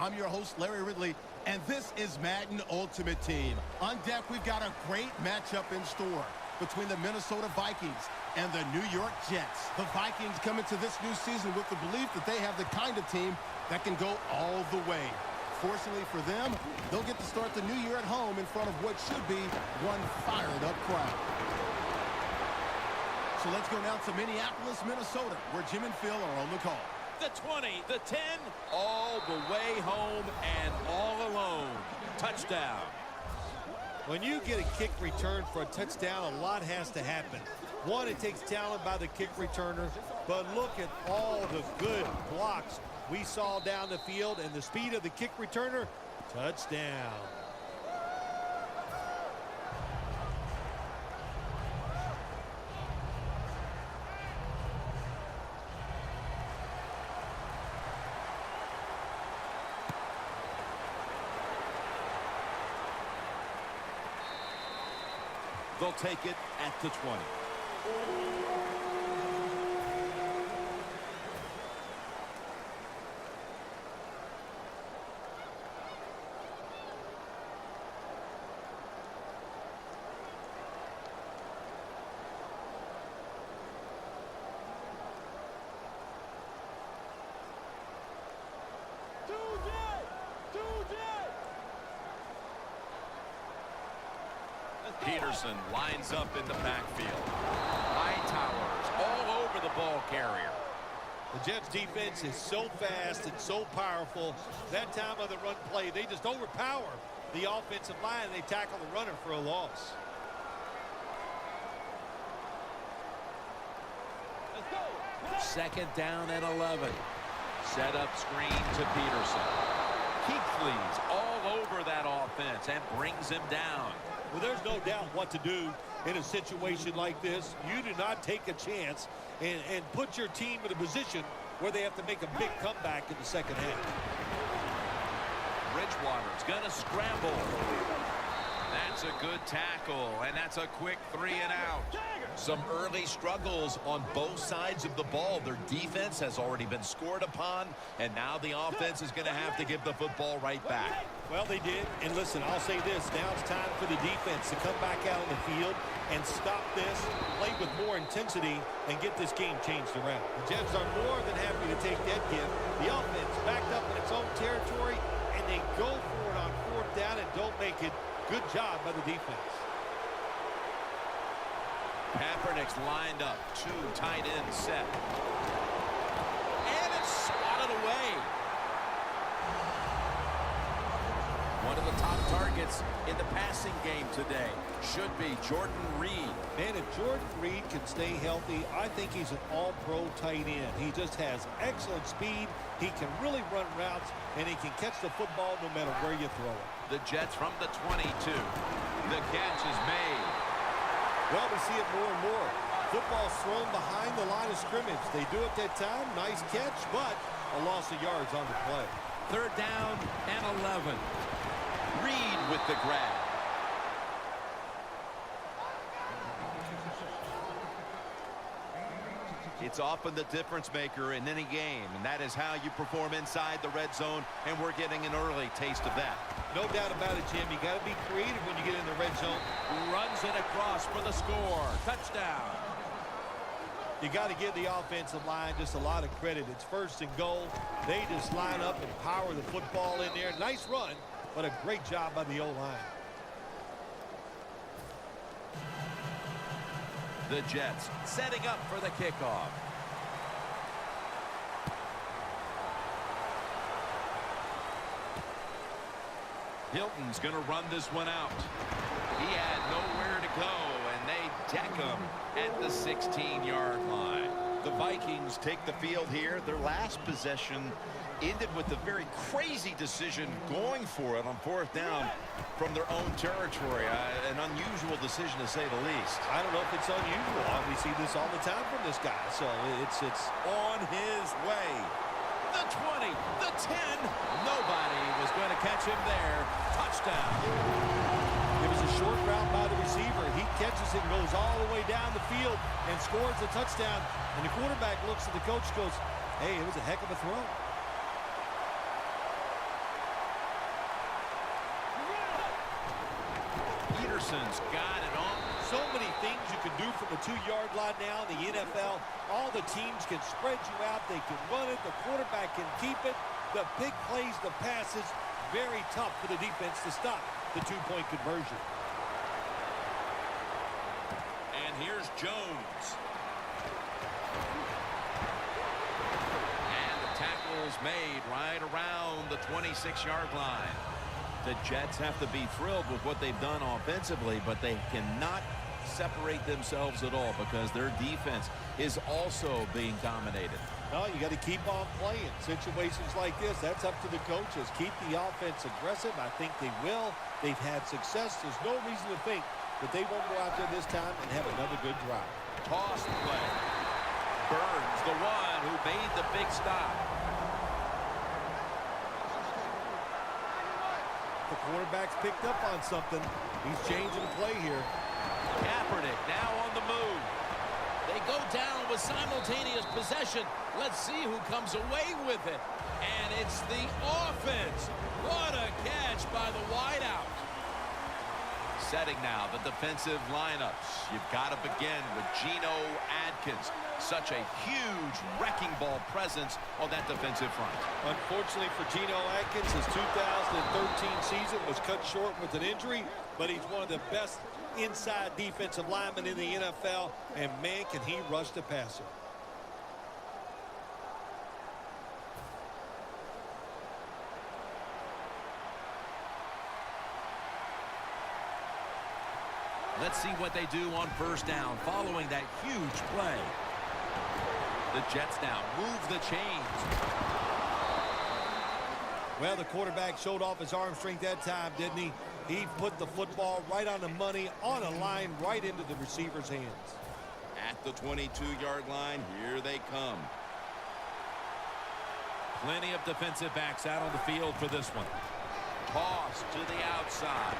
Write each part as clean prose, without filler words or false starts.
I'm your host, Larry Ridley, and this is Madden Ultimate Team. On deck, we've got a great matchup in store between the Minnesota Vikings and the New York Jets. The Vikings come into this new season with the belief that they have the kind of team that can go all the way. Fortunately for them, they'll get to start the new year at home in front of what should be one fired-up crowd. So let's go down to Minneapolis, Minnesota, where Jim and Phil are on the call. The 20, the 10, all the way home and all alone. Touchdown. When you get a kick return for a touchdown, a lot has to happen. One, it takes talent by the kick returner, but look at all the good blocks we saw down the field and the speed of the kick returner. Touchdown. They'll take it at the 20. Peterson lines up in the backfield. High towers all over the ball carrier. The Jets defense is so fast and so powerful. That time of the run play, they just overpower the offensive line. They tackle the runner for a loss. Let's go. Second down and 11. Set up screen to Peterson. He flees all over that offense and brings him down. Well, there's no doubt what to do in a situation like this. You do not take a chance and put your team in a position where they have to make a big comeback in the second half. Bridgewater's going to scramble. That's a good tackle, and that's a quick 3 and out. Some early struggles on both sides of the ball. Their defense has already been scored upon, and now the offense is going to have to give the football right back. Well, they did. And listen, I'll say this. Now it's time for the defense to come back out on the field and stop this, play with more intensity, and get this game changed around. The Jets are more than happy to take that gift. The offense backed up in its own territory, and they go for it on 4th down and don't make it. Good job by the defense. Kaepernick's lined up. 2 tight ends set. And it's swatted away. One of the top targets in the passing game today should be Jordan Reed. Man, if Jordan Reed can stay healthy, I think he's an all-pro tight end. He just has excellent speed. He can really run routes, and he can catch the football no matter where you throw it. The Jets from the 22. The catch is made. Well, we see it more and more. Football's thrown behind the line of scrimmage. They do it that time. Nice catch, but a loss of yards on the play. 3rd down and 11. Reed with the grab. It's often the difference maker in any game, and that is how you perform inside the red zone, and we're getting an early taste of that. No doubt about it, Jim. You got to be creative when you get in the red zone. Runs it across for the score. Touchdown. You got to give the offensive line just a lot of credit. It's 1st and goal. They just line up and power the football in there. Nice run, but a great job by the O-line. The Jets setting up for the kickoff. Hilton's going to run this one out. He had nowhere to go, and they deck him at the 16-yard line. The Vikings take the field here. Their last possession ended with a very crazy decision going for it on 4th down from their own territory. An unusual decision, to say the least. I don't know if it's unusual. We see this all the time from this guy, so it's on his way. The 20, the 10. Nobody was going to catch him there. Touchdown. It was a short route by the receiver. He catches it and goes all the way down the field and scores a touchdown. And the quarterback looks at the coach and goes, hey, it was a heck of a throw. Peterson's got it on. So many things you can do from the 2-yard line now in the NFL. All the teams can spread you out. They can run it. The quarterback can keep it. The big plays, the passes, very tough for the defense to stop the 2-point conversion. And here's Jones. And the tackle is made right around the 26-yard line. The Jets have to be thrilled with what they've done offensively, but they cannot separate themselves at all because their defense is also being dominated. No, you got to keep on playing. Situations like this, that's up to the coaches. Keep the offense aggressive. I think they will. They've had success. There's no reason to think that they won't go out there this time and have another good drive. Toss play. Burns, the one who made the big stop. The quarterback's picked up on something. He's changing play here. Kaepernick now on the move. They go down with simultaneous possession. Let's see who comes away with it. And it's the offense. What a catch by the wideout. Setting now the defensive lineups. You've got to begin with Geno Atkins. Such a huge wrecking ball presence on that defensive front. Unfortunately for Geno Atkins, his 2013 season was cut short with an injury, but he's one of the best inside defensive linemen in the NFL, and man, can he rush the passer. Let's see what they do on first down following that huge play. The Jets now move the chains. Well, the quarterback showed off his arm strength that time, didn't he? He put the football right on the money, on a line, right into the receiver's hands. At the 22-yard line, here they come. Plenty of defensive backs out on the field for this one. Toss to the outside.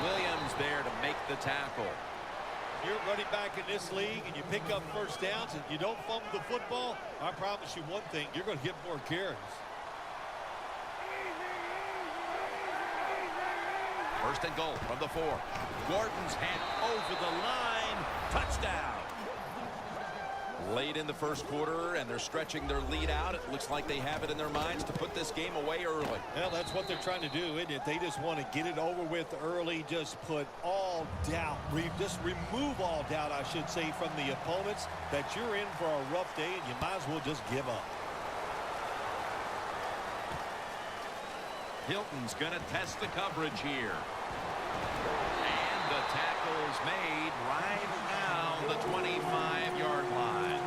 Williams there to make the tackle. You're running back in this league and you pick up first downs and you don't fumble the football, I promise you one thing, you're going to get more carries. First and goal from the 4. Gordon's hand over the line. Touchdown. Late in the first quarter, and they're stretching their lead out. It looks like they have it in their minds to put this game away early. Well, that's what they're trying to do, isn't it? They just want to get it over with early, just put all doubt, just remove all doubt, I should say, from the opponents that you're in for a rough day, and you might as well just give up. Hilton's going to test the coverage here. And the tackle's made right around the 25-yard line.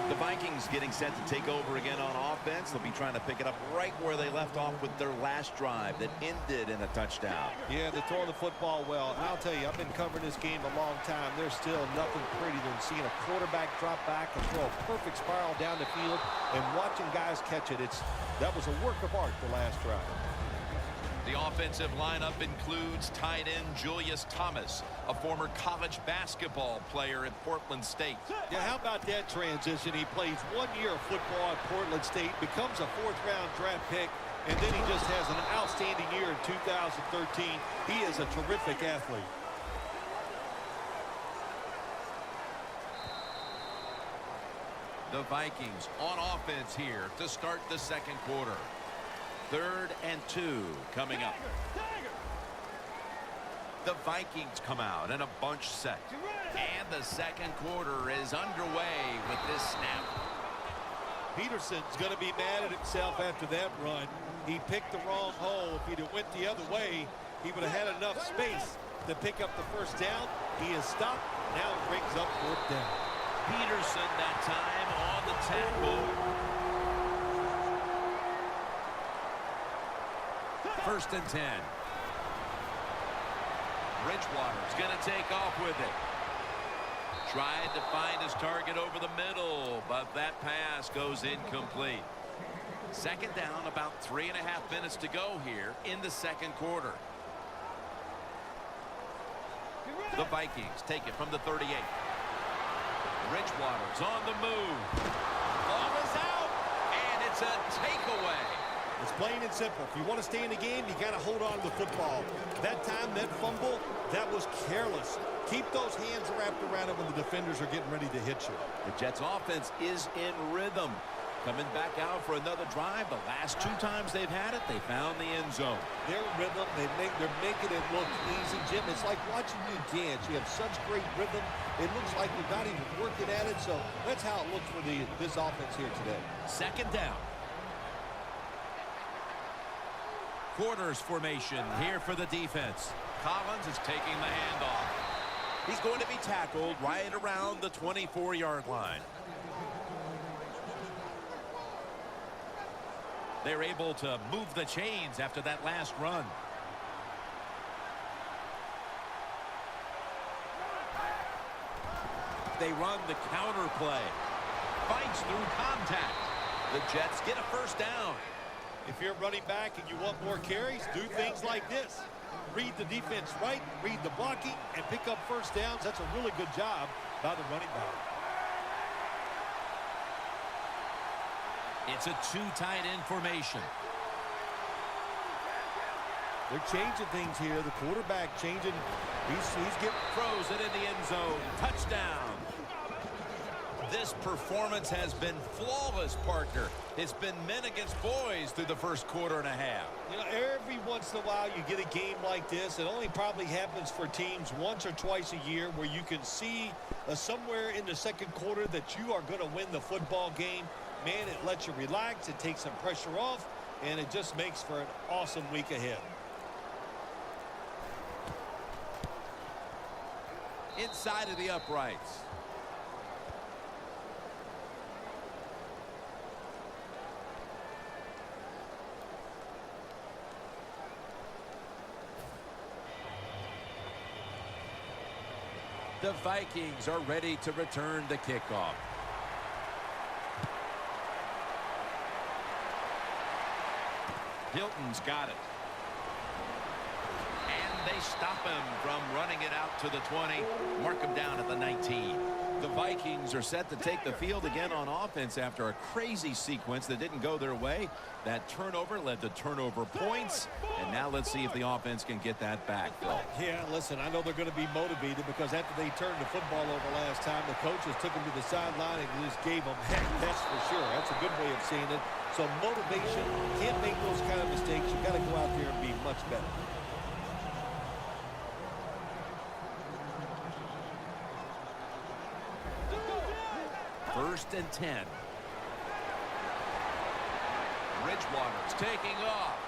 The Vikings getting set to take over again on offense. They'll be trying to pick it up right where they left off with their last drive that ended in a touchdown. Yeah, they're throwing the football well. And I'll tell you, I've been covering this game a long time. There's still nothing prettier than seeing a quarterback drop back and throw a perfect spiral down the field and watching guys catch it. That was a work of art the last drive. The offensive lineup includes tight end Julius Thomas, a former college basketball player at Portland State. Yeah, how about that transition? He plays 1 year of football at Portland State, becomes a 4th-round draft pick, and then he just has an outstanding year in 2013. He is a terrific athlete. The Vikings on offense here to start the second quarter. 3rd and 2 coming up. The Vikings come out in a bunch set. And the second quarter is underway with this snap. Peterson's going to be mad at himself after that run. He picked the wrong hole. If he'd have went the other way, he would have had enough space to pick up the first down. He is stopped. Now it brings up 4th down. Peterson that time on the tackle. 1st and 10. Bridgewater's going to take off with it. Tried to find his target over the middle, but that pass goes incomplete. 2nd down, about 3.5 minutes to go here in the second quarter. The Vikings take it from the 38. Bridgewater's on the move. Ball is out, and it's a takeaway. It's plain and simple. If you want to stay in the game, you got to hold on to the football. That time, that fumble, that was careless. Keep those hands wrapped around it when the defenders are getting ready to hit you. The Jets offense is in rhythm. Coming back out for another drive. The last 2 times they've had it, they found the end zone. Their rhythm, they're making it look easy, Jim. It's like watching you dance. You have such great rhythm. It looks like you're not even working at it. So that's how it looks for this offense here today. Second down. Quarters formation here for the defense. Collins is taking the handoff. He's going to be tackled right around the 24-yard line. They're able to move the chains after that last run. They run the counter play. Fights through contact. The Jets get a first down. If you're running back and you want more carries, do things like this. Read the defense right, read the blocking, and pick up first downs. That's a really good job by the running back. It's a 2 tight end formation. They're changing things here. The quarterback changing. He's getting Throws it in the end zone. Touchdown. This performance has been flawless, partner. It's been men against boys through the first quarter and a half. You know, every once in a while you get a game like this. It only probably happens for teams once or twice a year where you can see somewhere in the second quarter that you are going to win the football game. Man, it lets you relax. It takes some pressure off, and it just makes for an awesome week ahead. Inside of the uprights. The Vikings are ready to return the kickoff. Hilton's got it. And they stop him from running it out to the 20. Mark him down at the 19. The Vikings are set to take the field again on offense after a crazy sequence that didn't go their way. That turnover led to turnover points. And now let's see if the offense can get that back, Phil. Yeah, listen, I know they're going to be motivated because after they turned the football over last time, the coaches took them to the sideline and just gave them heck, that's for sure. That's a good way of seeing it. So motivation, can't make those kind of mistakes. You've got to go out there and be much better. First and 10. Bridgewater's taking off.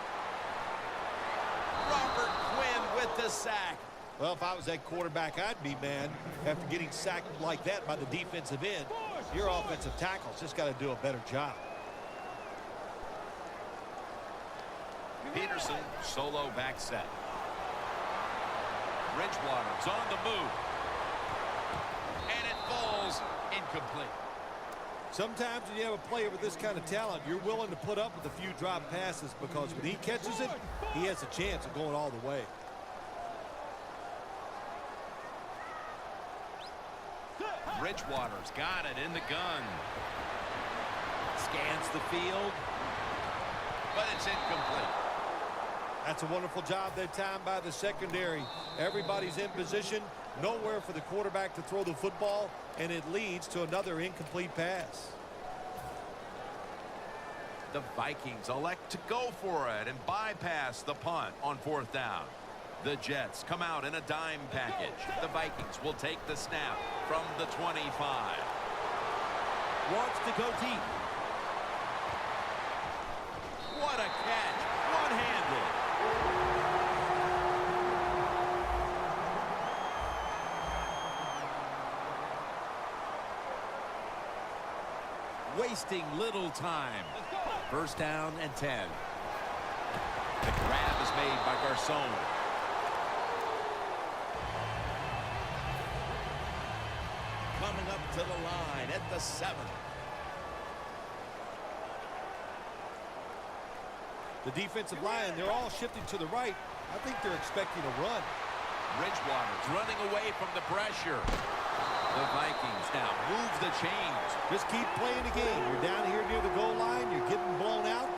Robert Quinn with the sack. Well, if I was that quarterback, I'd be mad after getting sacked like that by the defensive end. Your offensive tackle's just got to do a better job. Peterson, solo back set. Bridgewater's on the move. And it falls incomplete. Sometimes when you have a player with this kind of talent, you're willing to put up with a few drop passes because when he catches it, he has a chance of going all the way. Bridgewater's got it in the gun. Scans the field, but it's incomplete. That's a wonderful job that time by the secondary. Everybody's in position, nowhere for the quarterback to throw the football, and it leads to another incomplete pass. The Vikings elect to go for it and bypass the punt on 4th down. The Jets come out in a dime package. The Vikings will take the snap from the 25. Wants to go deep. What a catch. One-handed. Wasting little time. First down and 10. The grab is made by Garcon. Coming up to the line at the 7. The defensive line, they're all shifting to the right. I think they're expecting a run. Bridgewater's running away from the pressure. The Vikings now move the chains. Just keep playing the game. You're down here near the goal line. You're getting blown out.